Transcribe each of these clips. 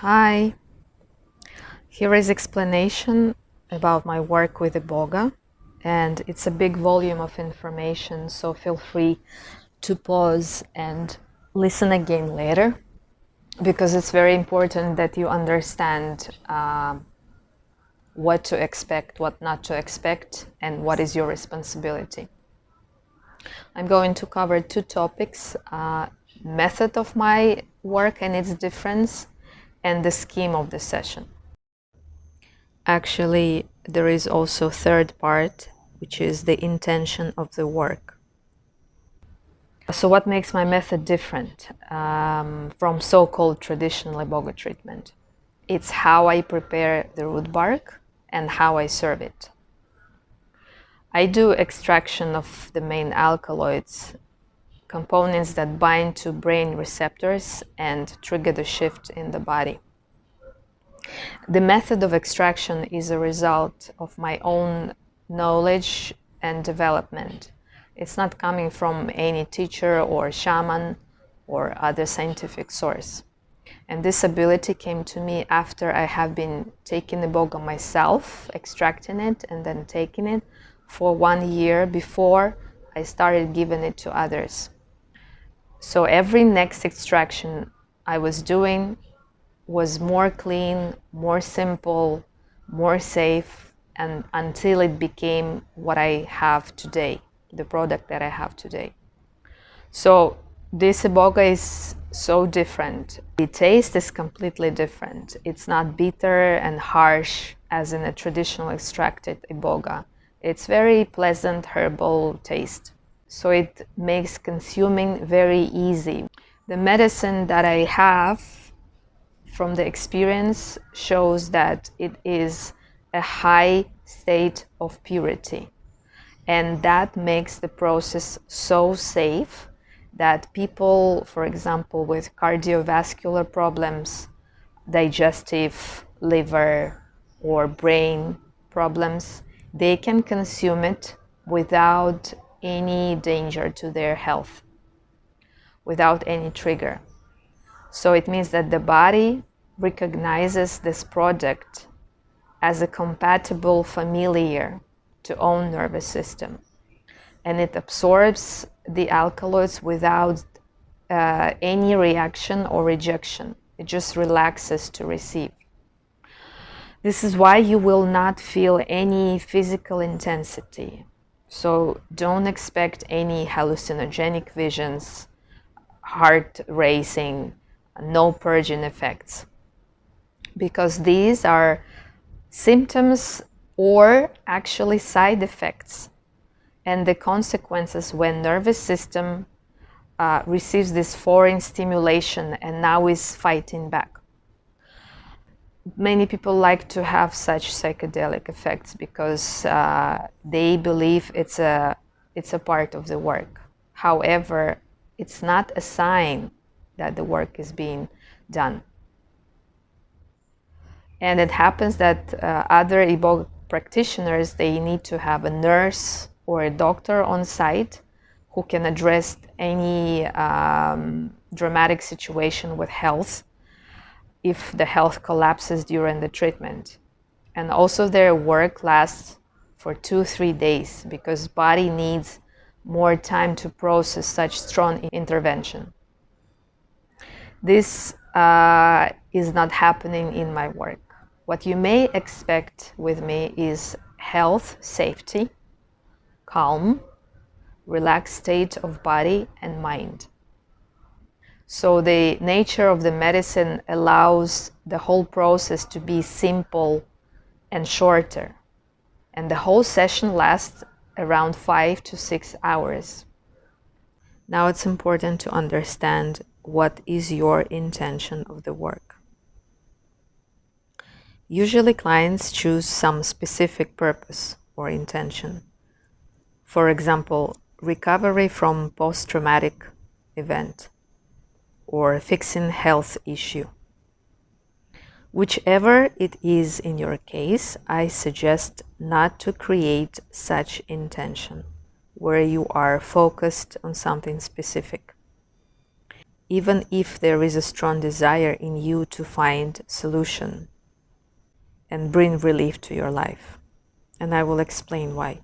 Hi, here is explanation about my work with Iboga, and it's a big volume of information, so feel free to pause and listen again later, because it's very important that you understand what to expect, what not to expect, and what is your responsibility. I'm going to cover two topics, method of my work and its difference, and the scheme of the session. Actually, there is also a third part, which is the intention of the work. So what makes my method different from so-called traditional Iboga treatment? It's how I prepare the root bark and how I serve it. I do extraction of the main alkaloids, components that bind to brain receptors and trigger the shift in the body. The method of extraction is a result of my own knowledge and development. It's not coming from any teacher or shaman or other scientific source. And this ability came to me after I have been taking Iboga myself, extracting it and then taking it for 1 year before I started giving it to others. So every next extraction I was doing was more clean, more simple, more safe, and until it became what I have today, the product that I have today. So this Iboga is so different. The taste is completely different. It's not bitter and harsh as in a traditional extracted Iboga. It's very pleasant herbal taste. So it makes consuming very easy. The medicine that I have from the experience shows that it is a high state of purity, and that makes the process so safe that people, for example, with cardiovascular problems, digestive, liver, or brain problems, they can consume it without any danger to their health, without any trigger. So it means that the body recognizes this product as a compatible familiar to own nervous system, and it absorbs the alkaloids without any reaction or rejection. It just relaxes to receive. This is why you will not feel any physical intensity. So don't expect any hallucinogenic visions, heart racing, no purging effects, because these are symptoms or actually side effects and the consequences when nervous system receives this foreign stimulation and now is fighting back. Many people like to have such psychedelic effects because they believe it's a part of the work. However, it's not a sign that the work is being done. And it happens that other Iboga practitioners, they need to have a nurse or a doctor on site who can address any dramatic situation with health if the health collapses during the treatment. And also their work lasts for 2-3 days because body needs more time to process such strong intervention. This is not happening in my work. What you may expect with me is health, safety, calm, relaxed state of body and mind. So the nature of the medicine allows the whole process to be simple and shorter. And the whole session lasts around 5 to 6 hours. Now it's important to understand what is your intention of the work. Usually clients choose some specific purpose or intention. For example, recovery from post-traumatic event or fixing health issue. Whichever it is in your case, I suggest not to create such intention where you are focused on something specific. even if there is a strong desire in you to find solution and bring relief to your life. And I will explain why.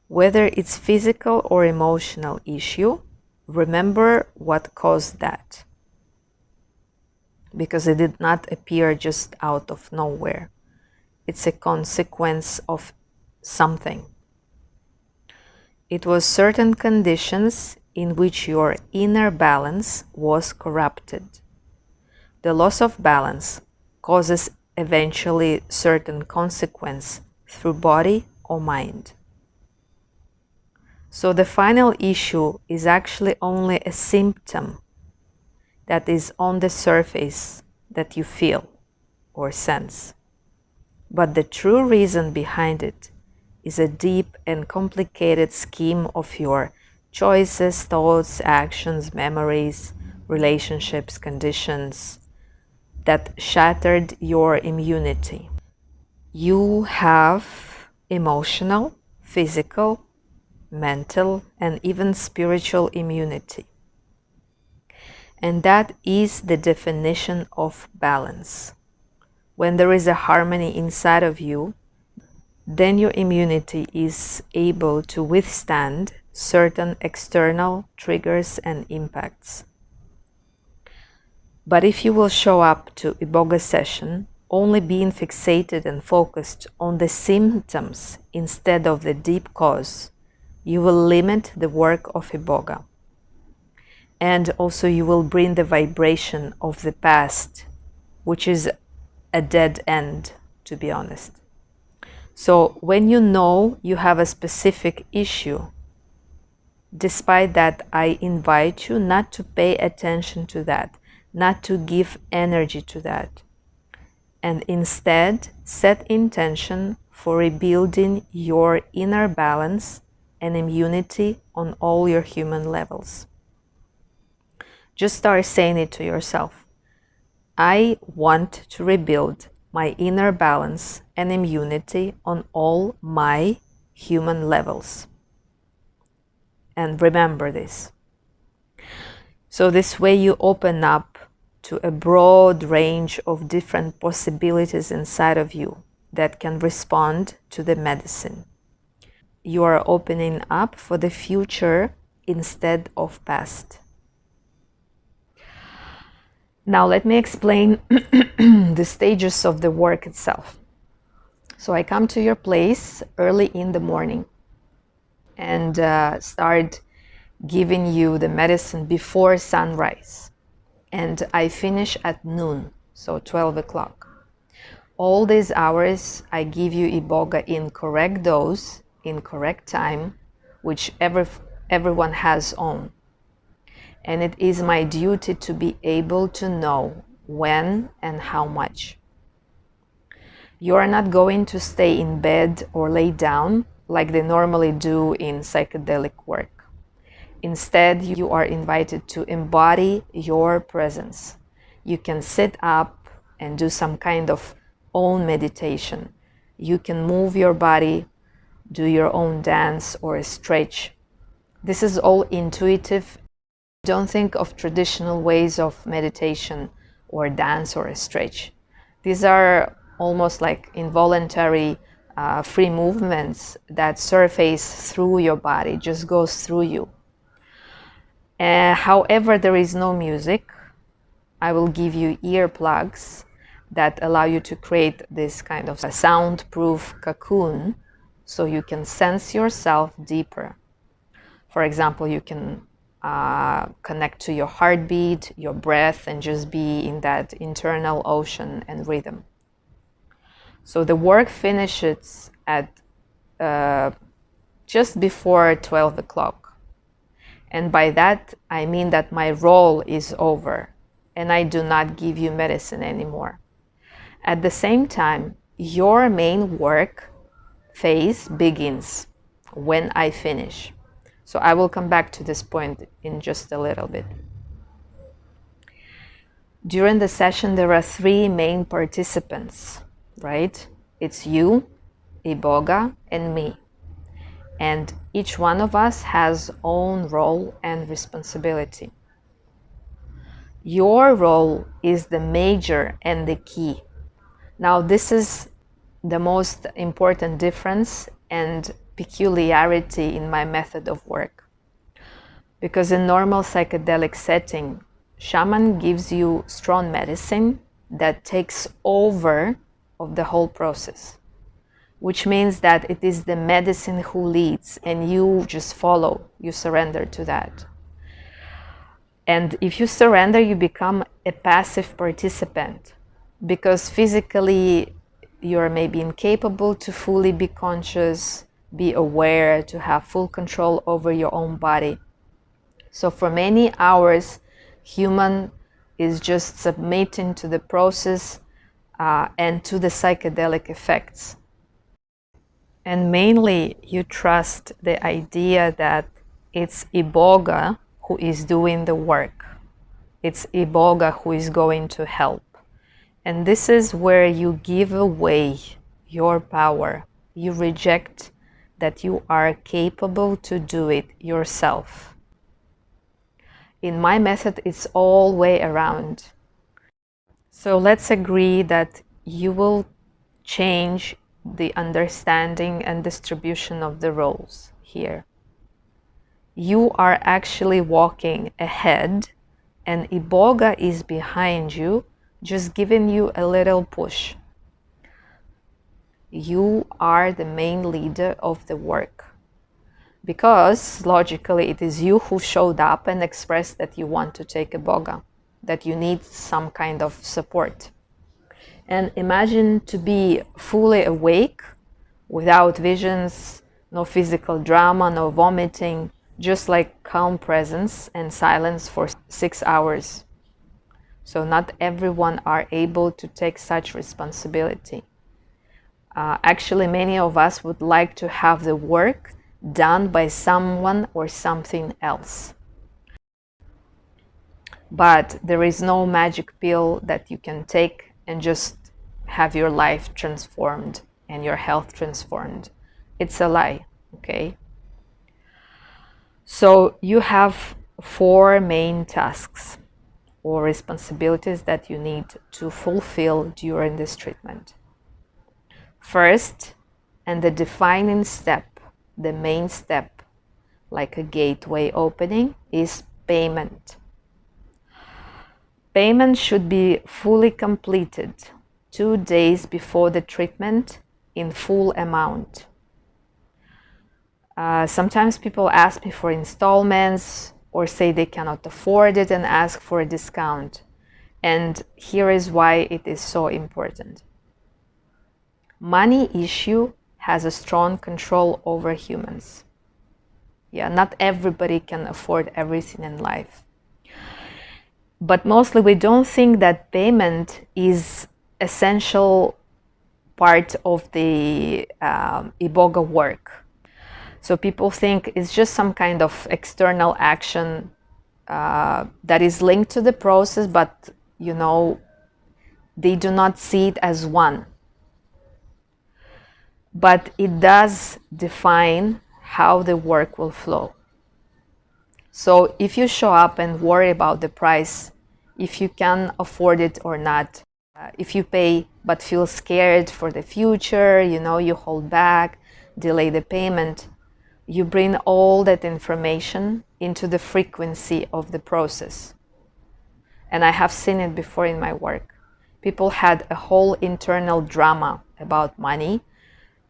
Whether it's physical or emotional issue, remember what caused that. Because it did not appear just out of nowhere. It's a consequence of something. It was certain conditions in which your inner balance was corrupted. The loss of balance causes eventually certain consequence through body or mind. So the final issue is actually only a symptom that is on the surface that you feel or sense. But the true reason behind it is a deep and complicated scheme of your choices, thoughts, actions, memories, relationships, conditions that shattered your immunity. You have emotional, physical, mental, and even spiritual immunity. And that is the definition of balance. When there is a harmony inside of you, then your immunity is able to withstand certain external triggers and impacts. But if you will show up to Iboga session only being fixated and focused on the symptoms instead of the deep cause, you will limit the work of Iboga. And also you will bring the vibration of the past, which is a dead end, to be honest. So when you know you have a specific issue, despite that, I invite you not to pay attention to that, not to give energy to that, and instead set intention for rebuilding your inner balance and immunity on all your human levels. Just start saying it to yourself. I want to rebuild my inner balance and immunity on all my human levels. And remember this. So this way you open up to a broad range of different possibilities inside of you that can respond to the medicine. You are opening up for the future instead of past. Now let me explain the stages of the work itself. So I come to your place early in the morning and start giving you the medicine before sunrise. And I finish at noon, so 12 o'clock. All these hours I give you Iboga in correct dose, in correct time, which everyone has on. And it is my duty to be able to know when and how much. You are not going to stay in bed or lay down like they normally do in psychedelic work. Instead, you are invited to embody your presence. You can sit up and do some kind of own meditation. You can move your body, do your own dance or a stretch. This is all intuitive. Don't think of traditional ways of meditation or dance or a stretch. These are almost like involuntary free movements that surface through your body, just goes through you. However, there is no music. I will give you earplugs that allow you to create this kind of a soundproof cocoon so you can sense yourself deeper. For example, you can connect to your heartbeat, your breath, and just be in that internal ocean and rhythm. So the work finishes at just before 12 o'clock. And by that, I mean that my role is over and I do not give you medicine anymore. At the same time, your main work phase begins when I finish. So I will come back to this point in just a little bit. During the session, there are 3 main participants, right? It's you, Iboga, and me. And each one of us has own role and responsibility. Your role is the major and the key. Now, this is the most important difference and peculiarity in my method of work. Because in normal psychedelic setting, shaman gives you strong medicine that takes over of the whole process, which means that it is the medicine who leads and you just follow, you surrender to that. And if you surrender, you become a passive participant because physically you're maybe incapable to fully be conscious, be aware, to have full control over your own body. So for many hours, human is just submitting to the process and to the psychedelic effects. And mainly you trust the idea that it's Iboga who is doing the work. It's Iboga who is going to help. And this is where you give away your power. You reject that you are capable to do it yourself. In my method, it's all way around. So let's agree that you will change the understanding and distribution of the roles here. You are actually walking ahead and Iboga is behind you, just giving you a little push. You are the main leader of the work because logically it is you who showed up and expressed that you want to take Iboga, that you need some kind of support. And imagine to be fully awake, without visions, no physical drama, no vomiting, just like calm presence and silence for 6 hours. So not everyone are able to take such responsibility. Actually, many of us would like to have the work done by someone or something else. But there is no magic pill that you can take and just have your life transformed and your health transformed. It's a lie, okay? So you have 4 main tasks or responsibilities that you need to fulfill during this treatment. First, and the defining step, the main step, like a gateway opening, is payment. Payment should be fully completed 2 days before the treatment in full amount. Sometimes people ask me for installments or say they cannot afford it and ask for a discount. And here is why it is so important. Money issue has a strong control over humans. Yeah, not everybody can afford everything in life. But mostly we don't think that payment is essential part of the Iboga work. So people think it's just some kind of external action that is linked to the process, but you know, they do not see it as one. But it does define how the work will flow. So if you show up and worry about the price, if you can afford it or not, if you pay but feel scared for the future, you know, you hold back, delay the payment, you bring all that information into the frequency of the process. And I have seen it before in my work. People had a whole internal drama about money,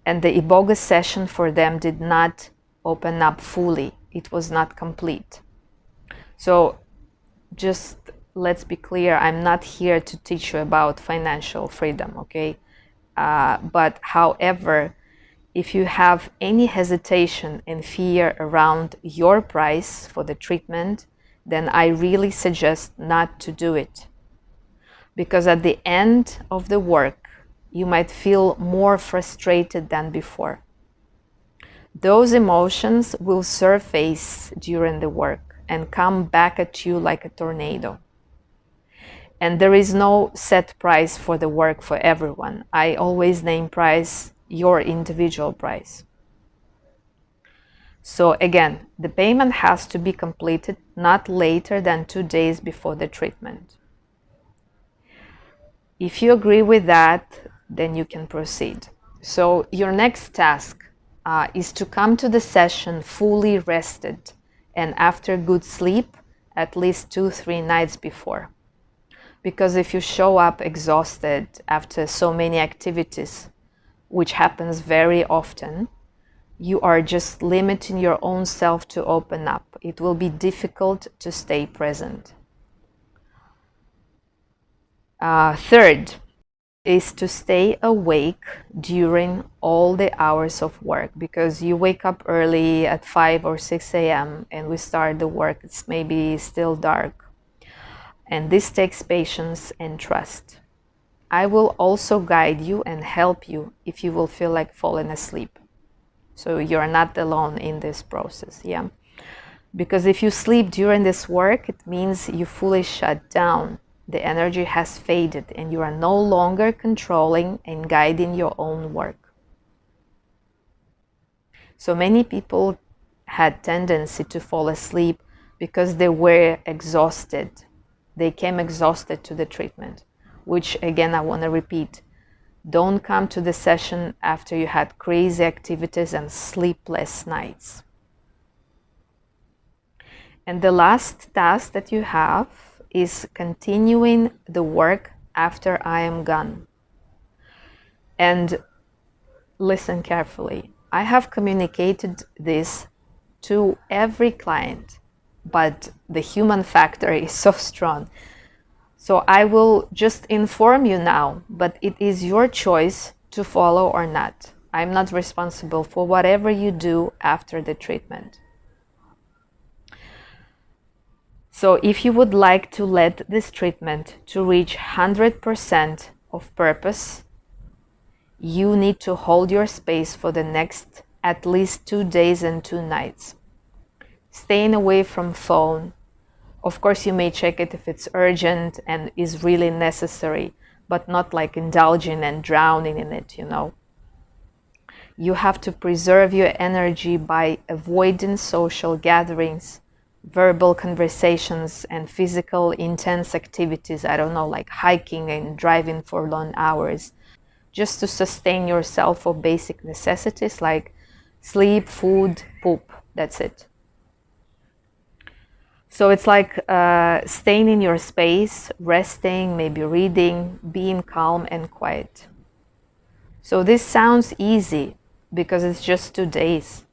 and the Iboga session for them did not open up fully. It was not complete. So just let's be clear, I'm not here to teach you about financial freedom, okay? But however, if you have any hesitation and fear around your price for the treatment, then I really suggest not to do it. Because at the end of the work, you might feel more frustrated than before. Those emotions will surface during the work and come back at you like a tornado. And there is no set price for the work for everyone. I always name price your individual price. So again, the payment has to be completed not later than 2 days before the treatment. If you agree with that, then you can proceed. So your next task is to come to the session fully rested and after good sleep at least 2-3 nights before. Because if you show up exhausted after so many activities, which happens very often, you are just limiting your own self to open up. It will be difficult to stay present. Third is to stay awake during all the hours of work, because you wake up early at 5 or 6 a.m. and we start the work, it's maybe still dark. And this takes patience and trust. I will also guide you and help you if you will feel like falling asleep. So you're not alone in this process, yeah? Because if you sleep during this work, it means you fully shut down. The energy has faded and you are no longer controlling and guiding your own work. So many people had tendency to fall asleep because they were exhausted. They came exhausted to the treatment, which again, I want to repeat. Don't come to the session after you had crazy activities and sleepless nights. And the last task that you have is continuing the work after I am gone. And listen carefully. I have communicated this to every client, but the human factor is so strong. So I will just inform you now, but it is your choice to follow or not. I'm not responsible for whatever you do after the treatment. So if you would like to let this treatment to reach 100% of purpose, you need to hold your space for the next at least 2 days and 2 nights. Staying away from phone. Of course, you may check it if it's urgent and is really necessary, but not like indulging and drowning in it, you know. You have to preserve your energy by avoiding social gatherings, verbal conversations, and physical intense activities. I don't know, like hiking and driving for long hours, just to sustain yourself for basic necessities like sleep, food, poop. That's it. So it's like staying in your space, resting, maybe reading, being calm and quiet. So this sounds easy because it's just 2 days.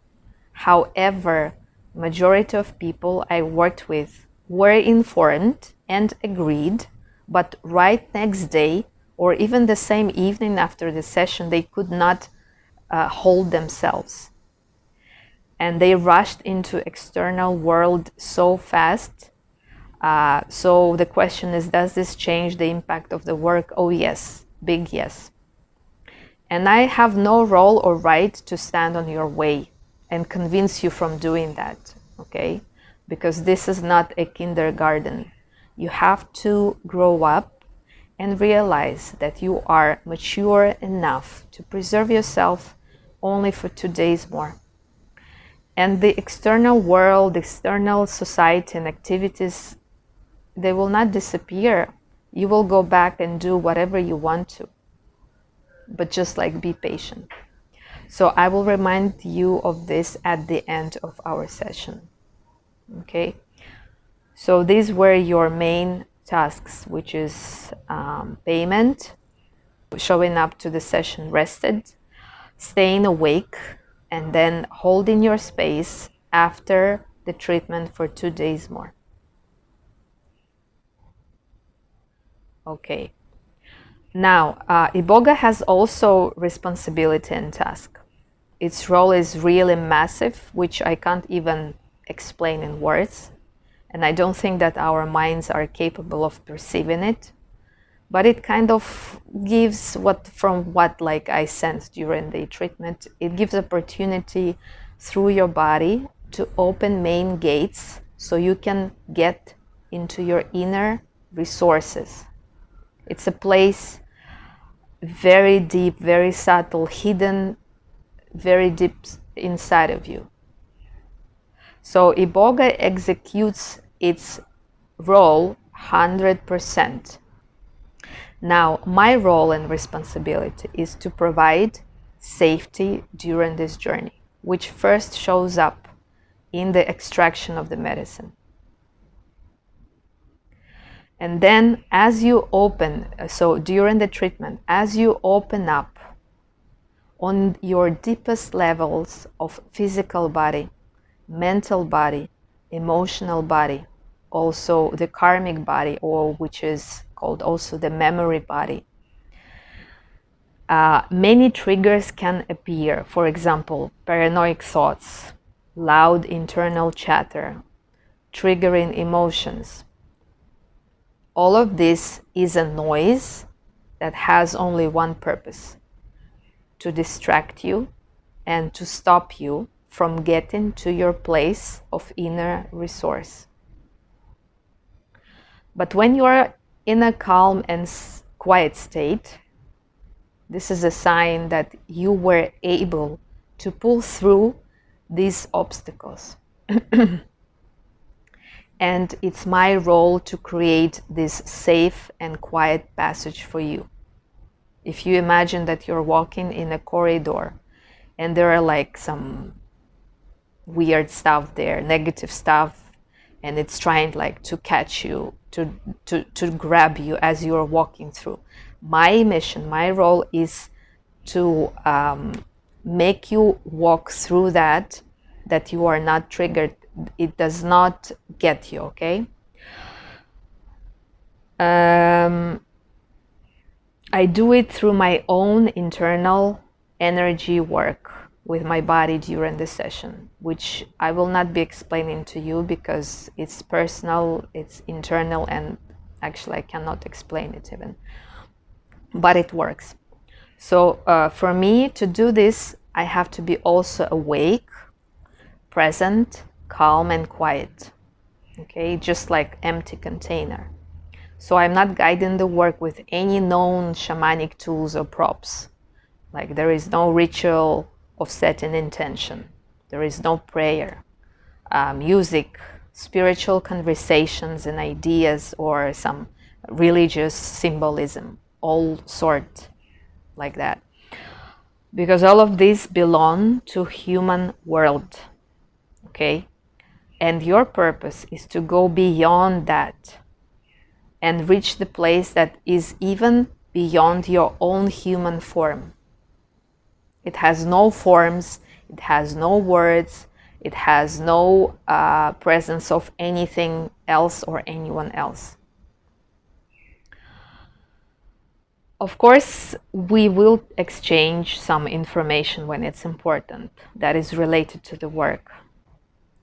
However, majority of people I worked with were informed and agreed, but right next day or even the same evening after the session, they could not hold themselves. And they rushed into external world so fast. So the question is, does this change the impact of the work? Oh yes, big yes. And I have no role or right to stand on your way and convince you from doing that, okay? Because this is not a kindergarten. You have to grow up and realize that you are mature enough to preserve yourself only for 2 days more. And the external world, external society and activities, they will not disappear. You will go back and do whatever you want to. But just like be patient. So I will remind you of this at the end of our session. Okay? So these were your main tasks, which is payment, showing up to the session rested, staying awake, and then holding your space after the treatment for 2 days more. Okay. Now, Iboga has also responsibility and task. Its role is really massive, which I can't even explain in words. And I don't think that our minds are capable of perceiving it. But it kind of gives what like I sensed during the treatment, it gives opportunity through your body to open main gates so you can get into your inner resources. It's a place very deep, very subtle, hidden, very deep inside of you. So Iboga executes its role 100%. Now, my role and responsibility is to provide safety during this journey, which first shows up in the extraction of the medicine. And then as you open, so during the treatment, as you open up on your deepest levels of physical body, mental body, emotional body, also the karmic body, or which is called also the memory body, many triggers can appear. For example, paranoid thoughts, loud internal chatter, triggering emotions. All of this is a noise that has only one purpose: to distract you and to stop you from getting to your place of inner resource. But when you are in a calm and quiet state, this is a sign that you were able to pull through these obstacles. And it's my role to create this safe and quiet passage for you. If you imagine that you're walking in a corridor and there are like some weird stuff there, negative stuff, and it's trying like to catch you, to grab you as you're walking through. My mission, my role is to make you walk through that you are not triggered. It does not get you, okay? I do it through my own internal energy work with my body during the session, which I will not be explaining to you because it's personal, it's internal, and actually I cannot explain it even, but it works. So for me to do this, I have to be also awake, present, calm, and quiet, okay, just like empty container. So I'm not guiding the work with any known shamanic tools or props. Like there is no ritual of setting intention. There is no prayer, music, spiritual conversations and ideas, or some religious symbolism, all sort like that. Because all of these belong to human world, okay? And your purpose is to go beyond that and reach the place that is even beyond your own human form. It has no forms, it has no words, it has no presence of anything else or anyone else. Of course, we will exchange some information when it's important that is related to the work.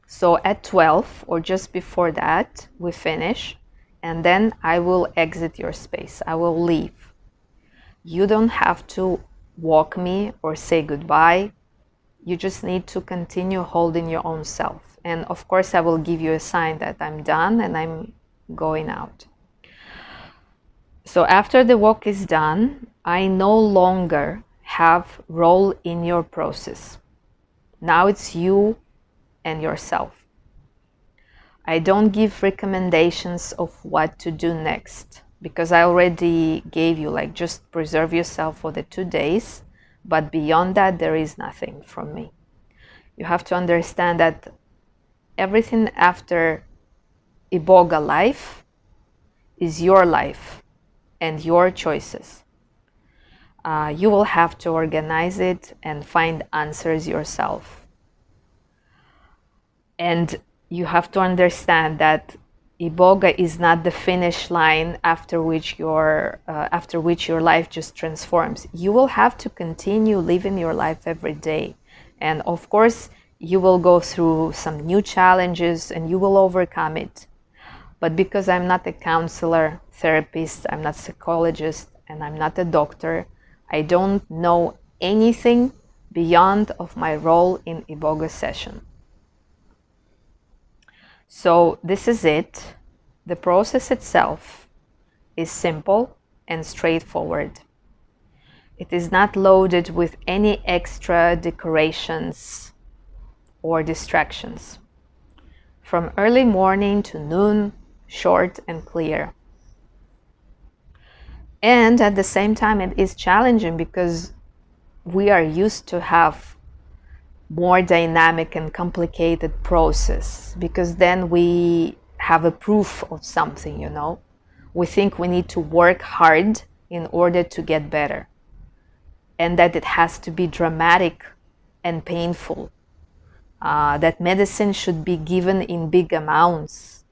So at 12 or just before that, we finish, and then I will exit your space. I will leave. You don't have to walk me or say goodbye. You just need to continue holding your own self. And of course, I will give you a sign that I'm done and I'm going out. So after the walk is done, I no longer have role in your process. Now it's you and yourself. I don't give recommendations of what to do next because I already gave you like just preserve yourself for the 2 days, but beyond that there is nothing from me. You have to understand that everything after Iboga life is your life and your choices. You will have to organize it and find answers yourself. And you have to understand that Iboga is not the finish line after which your life just transforms. You will have to continue living your life every day. And of course, you will go through some new challenges and you will overcome it. But because I'm not a counselor, therapist, I'm not a psychologist, and I'm not a doctor, I don't know anything beyond of my role in Iboga session. So this is it. The process itself is simple and straightforward. It is not loaded with any extra decorations or distractions. from early morning to noon, short and clear. And at the same time, it is challenging because we are used to have more dynamic and complicated process, because then we have a proof of something, you know. We think we need to work hard in order to get better, and that it has to be dramatic and painful, that medicine should be given in big amounts.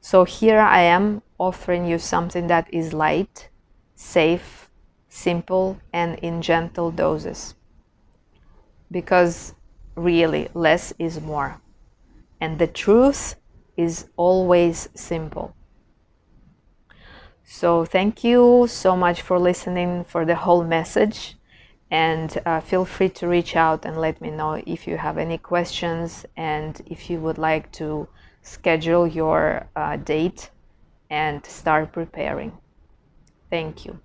So here I am offering you something that is light, safe, simple, and in gentle doses. Because really, less is more. And the truth is always simple. So thank you so much for listening for the whole message. And feel free to reach out and let me know if you have any questions and if you would like to schedule your date and start preparing. Thank you.